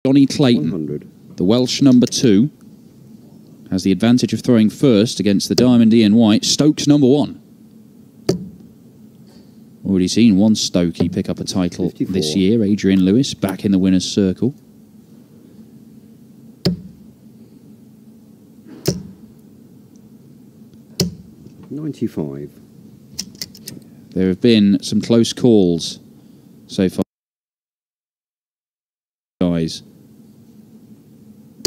Jonny Clayton, 100. the Welsh number 2, has the advantage of throwing first against the Diamond Ian White. Stokes number 1. Already seen one Stokey pick up a title 54. this year. Adrian Lewis back in the winner's circle. $95. There have been some close calls so far, guys.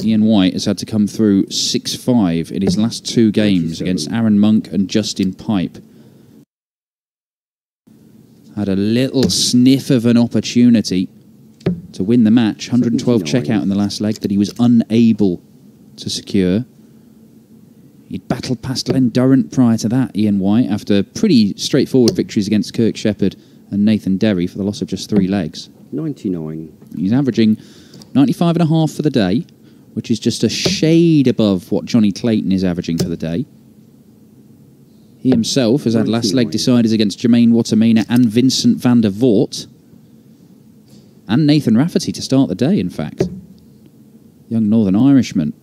Ian White has had to come through 6-5 in his last 2 games 97. against Aaron Monk and Justin Pipe. Had a little sniff of an opportunity to win the match. 112 checkout in the last leg that he was unable to secure. He'd battled past Len Durrant prior to that, Ian White, after pretty straightforward victories against Kirk Shepherd and Nathan Derry for the loss of just 3 legs. 99. He's averaging 95.5 for the day, which is just a shade above what Jonny Clayton is averaging for the day. He himself has had last leg deciders against Jermaine Watermina and Vincent van der Voort. And Nathan Rafferty to start the day, in fact. Young Northern Irishman.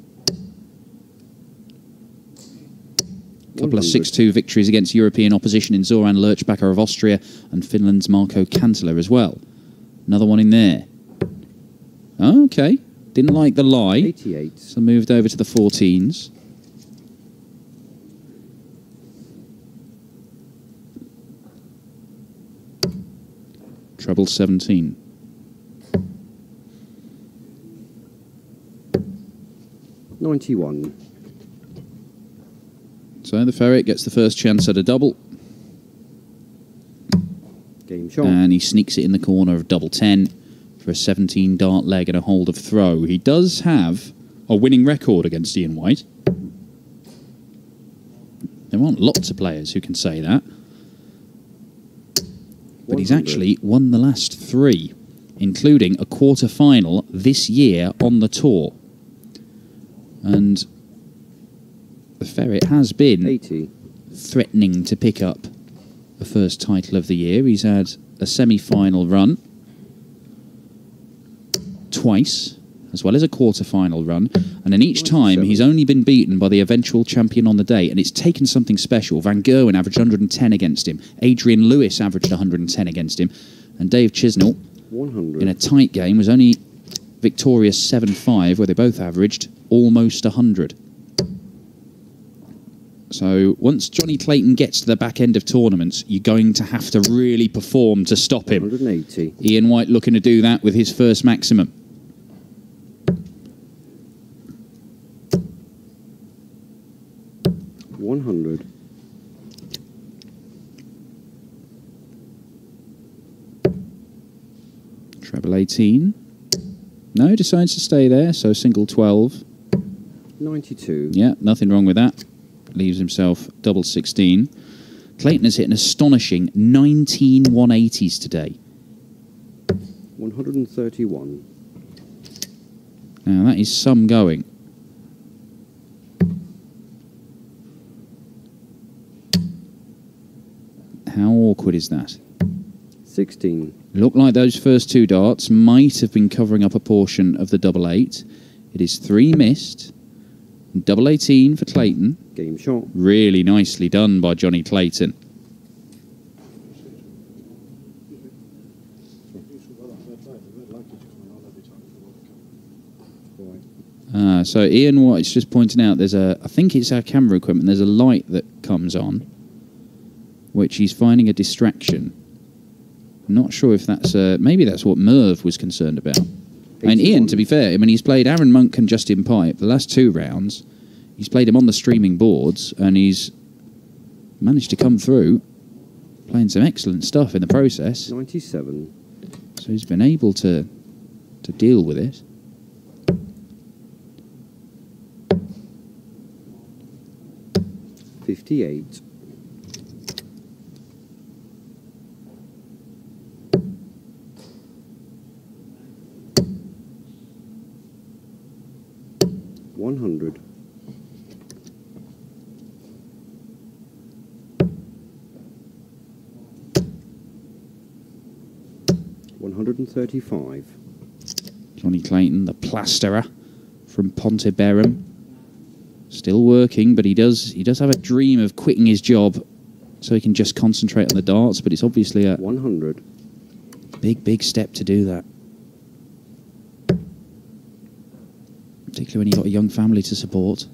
Couple of 6-2 victories against European opposition in Zoran Lerchbacher of Austria and Finland's Marco Kantala as well. Another one in there. Okay. Didn't like the lie. 88. So moved over to the 14s. Treble 17. $91. So the Ferret gets the first chance at a double. Game shot. And he sneaks it in the corner of double 10 for a 17 dart leg and a hold of throw. He does have a winning record against Ian White. There aren't lots of players who can say that. But he's actually won the last 3, including a quarter-final this year on the tour. And the Ferret has been 80. threatening to pick up the first title of the year. He's had a semi-final run twice, as well as a quarter-final run. And in each time, he's only been beaten by the eventual champion on the day. And it's taken something special. Van Gerwen averaged 110 against him. Adrian Lewis averaged 110 against him. And Dave Chisnell, 100. in a tight game, was only victorious 7-5, where they both averaged almost 100. So once Jonny Clayton gets to the back end of tournaments, you're going to have to really perform to stop him. 180. Ian White looking to do that with his first maximum. $100. Treble 18. No, decides to stay there, so single 12. 92. Yeah, nothing wrong with that. Leaves himself double 16. Clayton has hit an astonishing 19 180s today. 131. Now, that is some going. How awkward is that? 16. Looked like those first 2 darts might have been covering up a portion of the double 8. It is 3 missed. Double 18 for Clayton. Game shot. Really nicely done by Jonny Clayton. So Ian White's just pointing out there's a, I think it's our camera equipment, there's a light that comes on, which he's finding a distraction. I'm not sure if that's, maybe that's what Merv was concerned about. And Ian, to be fair, I mean, he's played Aaron Monk and Justin Pipe the last 2 rounds. He's played him on the streaming boards, and he's managed to come through, playing some excellent stuff in the process. 97. So he's been able to deal with it. $58. $100. $135. Jonny Clayton, the plasterer from Ponteberem. Still working, but he does have a dream of quitting his job so he can just concentrate on the darts, but it's obviously a 100. big step to do that. Particularly when you've got a young family to support.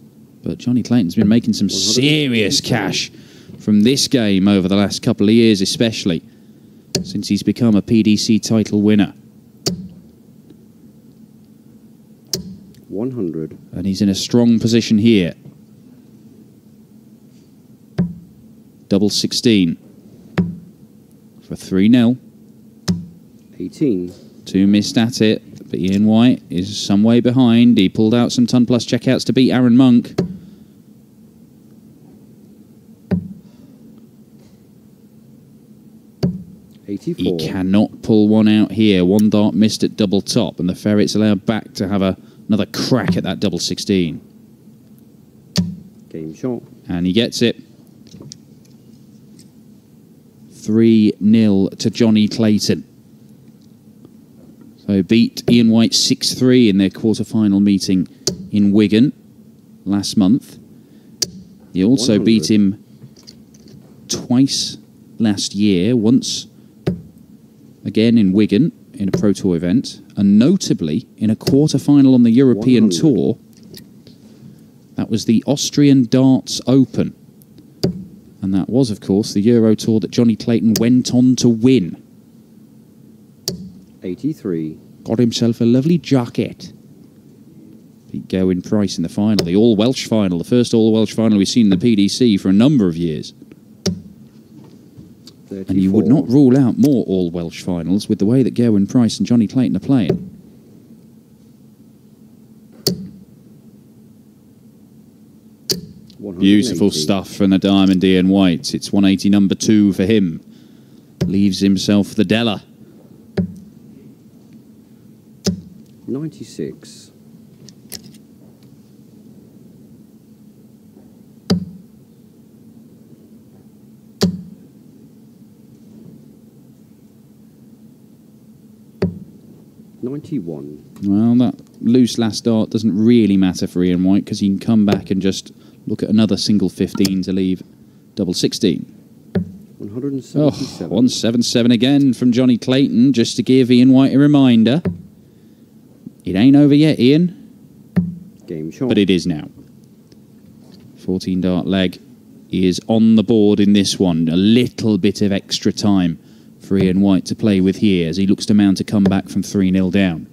But Jonny Clayton's been making some serious cash from this game over the last couple of years, especially since he's become a PDC title winner. 100. And he's in a strong position here. Double 16 for 3-0. 18. 2 missed at it, but Ian White is some way behind. He pulled out some ton plus checkouts to beat Aaron Monk. He cannot pull one out here. One dart missed at double top, and the ferret's allowed back to have another crack at that double 16. Game shot. And he gets it. 3-0 to Jonny Clayton. So beat Ian White 6-3 in their quarter-final meeting in Wigan last month. He also 100. beat him twice last year, once again in Wigan in a Pro Tour event, and notably in a quarter-final on the European 100. Tour. That was the Austrian Darts Open. And that was, of course, the Euro Tour that Jonny Clayton went on to win. 83. Got himself a lovely jacket. Beat Gerwyn Price in the final, the all-Welsh final, the first all-Welsh final we've seen in the PDC for a number of years. 34. And you would not rule out more all-Welsh finals with the way that Gerwyn Price and Jonny Clayton are playing. Beautiful stuff from the Diamond Ian White. It's 180 number 2 for him. Leaves himself the Della. 96. Well, that loose last dart doesn't really matter for Ian White because he can come back and just look at another single 15 to leave double 16. 177. Oh, 177 again from Jonny Clayton, just to give Ian White a reminder. It ain't over yet, Ian. Game shot. But it is now. 14 dart leg. He is on the board in this one. A little bit of extra time for Ian White to play with here as he looks to mount a comeback from 3-0 down.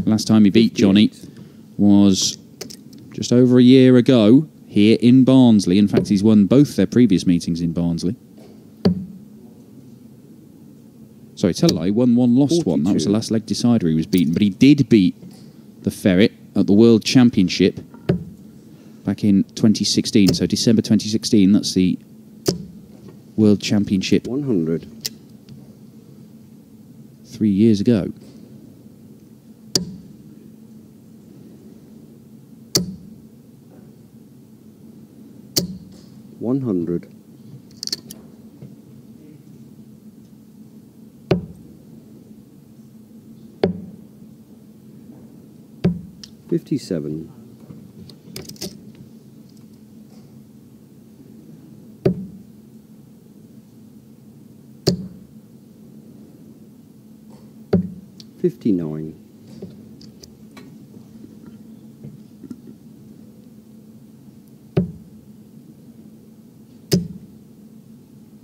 Last time he beat Jonny was just over a year ago here in Barnsley. In fact, he's won both their previous meetings in Barnsley. Sorry, tell a lie, won one, lost 42. one. That was the last leg decider he was beaten. But he did beat the Ferret at the World Championship back in 2016. So December 2016, that's the World Championship 100. 3 years ago. $100. 57. 59.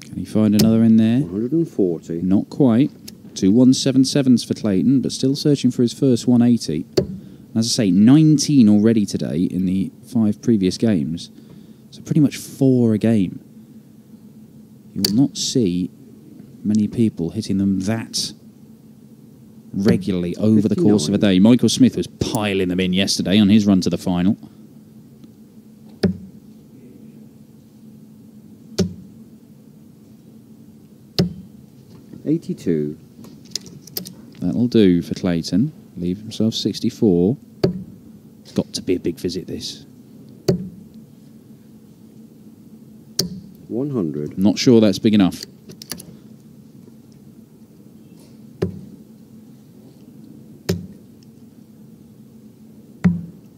Can he find another in there? 140. Not quite. 2 177s for Clayton, but still searching for his first 180. As I say, 19 already today in the 5 previous games. So pretty much 4 a game. You will not see many people hitting them that regularly over 59. The course of a day. Michael Smith was piling them in yesterday on his run to the final. $82. That'll do for Clayton. Leave himself 64. It's got to be a big visit, this. 100. Not sure that's big enough.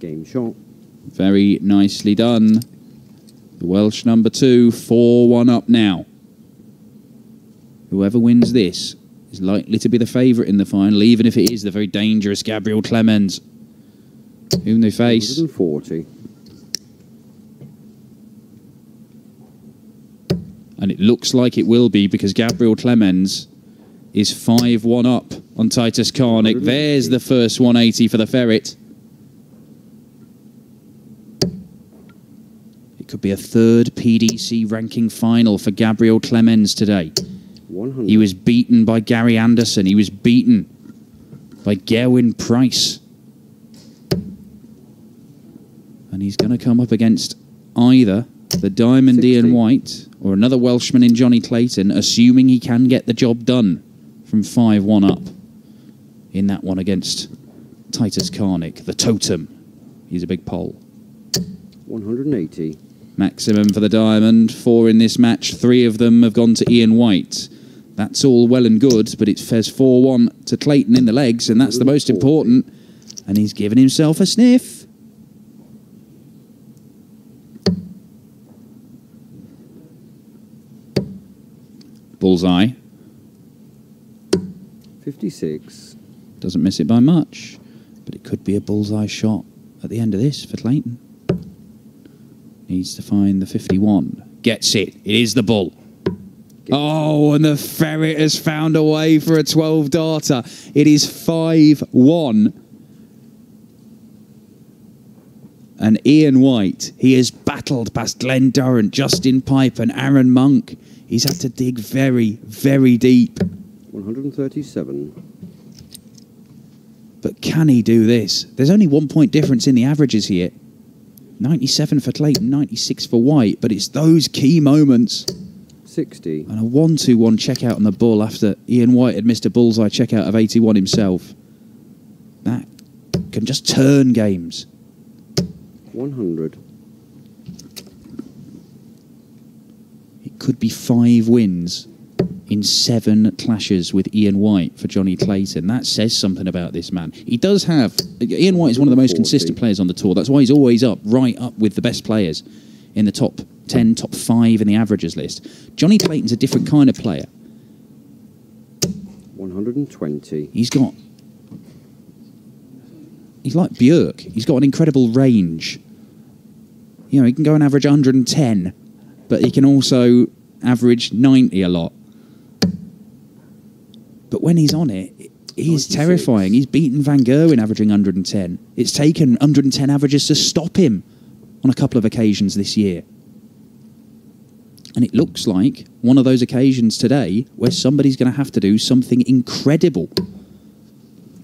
Game shot. Very nicely done. The Welsh number 2, 4-1 up now. Whoever wins this is likely to be the favourite in the final, even if it is the very dangerous Gabriel Clemens, whom they face. 140. And it looks like it will be, because Gabriel Clemens is 5-1 up on Titus Karnik. There's the first 180 for the Ferret. It could be a third PDC ranking final for Gabriel Clemens today. 100. He was beaten by Gary Anderson. He was beaten by Gerwin Price. And he's going to come up against either the Diamond 60. Ian White or another Welshman in Jonny Clayton, assuming he can get the job done from 5-1 up in that one against Titus Karnik, the totem. He's a big pole. 180. Maximum for the Diamond. 4 in this match. 3 of them have gone to Ian White. That's all well and good, but it says 4-1 to Clayton in the legs, and that's the most important. And he's given himself a sniff. Bullseye. 56. Doesn't miss it by much, but it could be a bullseye shot at the end of this for Clayton. Needs to find the 51. Gets it. It is the bull. Oh, and the Ferret has found a way for a 12-darter. It is 5-1. And Ian White, he has battled past Glenn Durrant, Justin Pipe and Aaron Monk. He's had to dig very, very deep. 137. But can he do this? There's only 1 point difference in the averages here. 97 for Clayton, 96 for White. But it's those key moments. 60. And a 1-2-1 checkout on the bull after Ian White had missed a bullseye checkout of 81 himself. That can just turn games. 100. It could be 5 wins in 7 clashes with Ian White for Jonny Clayton. That says something about this man. He does have... Ian White is one of the most consistent players on the tour. That's why he's always right up with the best players in the top 10, top 5 in the averages list. Jonny Clayton's a different kind of player. 120. He's like Björk. He's got an incredible range. You know, he can go and average 110, but he can also average 90 a lot. But when he's on it, he's 96. Terrifying. He's beaten Van Gerwen averaging 110. It's taken 110 averages to stop him on a couple of occasions this year. And it looks like one of those occasions today where somebody's going to have to do something incredible.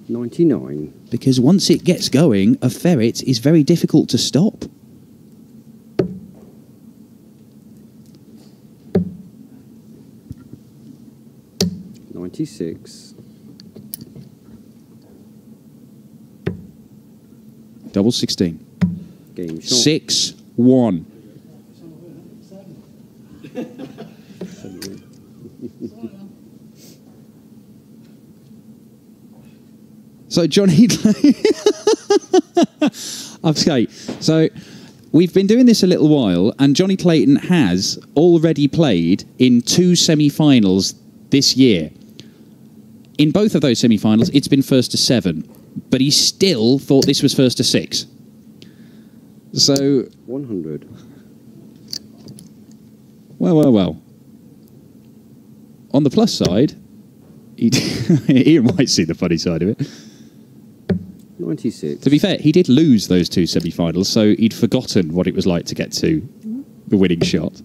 99. Because once it gets going, a Ferret is very difficult to stop. $96. Double 16. Game shot. 6-1. So Jonny, okay. So we've been doing this a little while, and Jonny Clayton has already played in 2 semi-finals this year. In both of those semi-finals, it's been first to 7, but he still thought this was first to 6. So 100. Well. On the plus side, Ian might see the funny side of it. 96. To be fair, he did lose those 2 semi-finals, so he'd forgotten what it was like to get to the winning shot.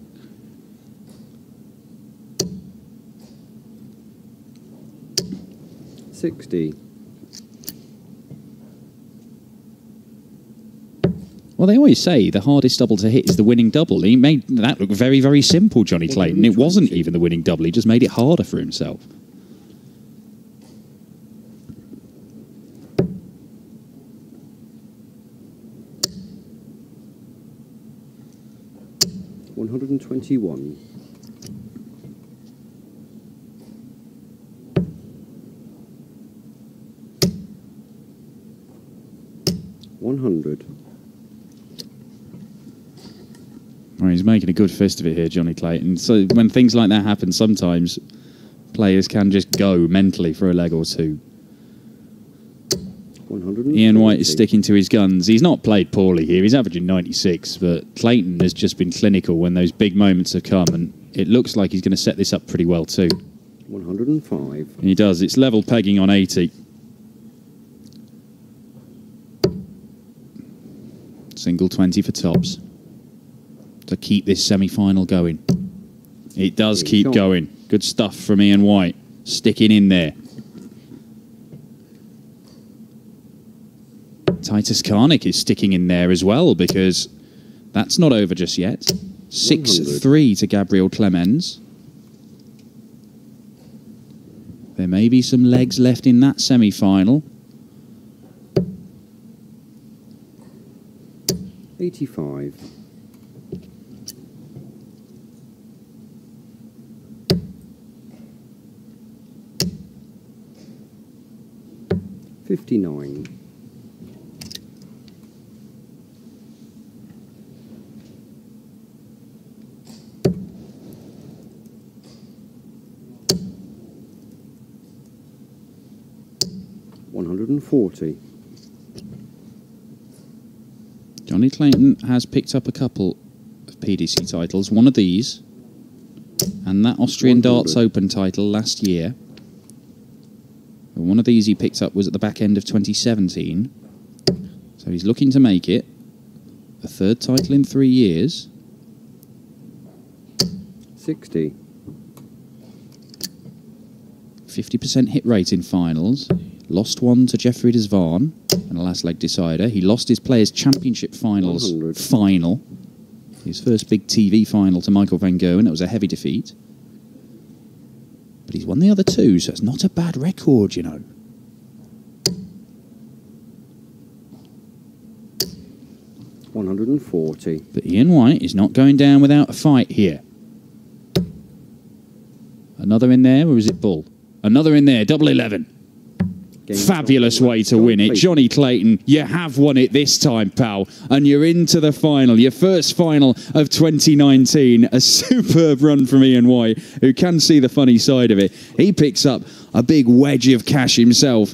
$60. Well, they always say the hardest double to hit is the winning double. He made that look very, very simple, Jonny Clayton. It wasn't even the winning double. He just made it harder for himself. $121. 100. Well, he's making a good fist of it here, Jonny Clayton. So when things like that happen, sometimes players can just go mentally for a leg or two. 100. Ian White is sticking to his guns. He's not played poorly here. He's averaging 96, but Clayton has just been clinical when those big moments have come, and it looks like he's going to set this up pretty well too. 105. And he does. It's level pegging on 80. Single 20 for tops to keep this semi-final going. It does keep going. Good stuff from Ian White. Sticking in there. Titus Karnik is sticking in there as well, because that's not over just yet. 6-3 to Gabriel Clemens. There may be some legs left in that semi-final. 85. 59. 140. Jonny Clayton has picked up a couple of PDC titles. One of these, and that Austrian 100. Darts Open title last year. And one of these he picked up was at the back end of 2017. So he's looking to make it a third title in 3 years. 60. 50% hit rate in finals. Lost one to Jeffrey Desvan in a last leg decider. He lost his Players' Championship Finals 100. final. His first big TV final to Michael van Gerwen. That was a heavy defeat. But he's won the other two, so it's not a bad record, you know. $140. But Ian White is not going down without a fight here. Another in there, or is it Bull? Another in there, double 11. Fabulous way to win it. Jonny Clayton, you have won it this time, pal. And you're into the final, your first final of 2019. A superb run from Ian White, who can see the funny side of it. He picks up a big wedge of cash himself.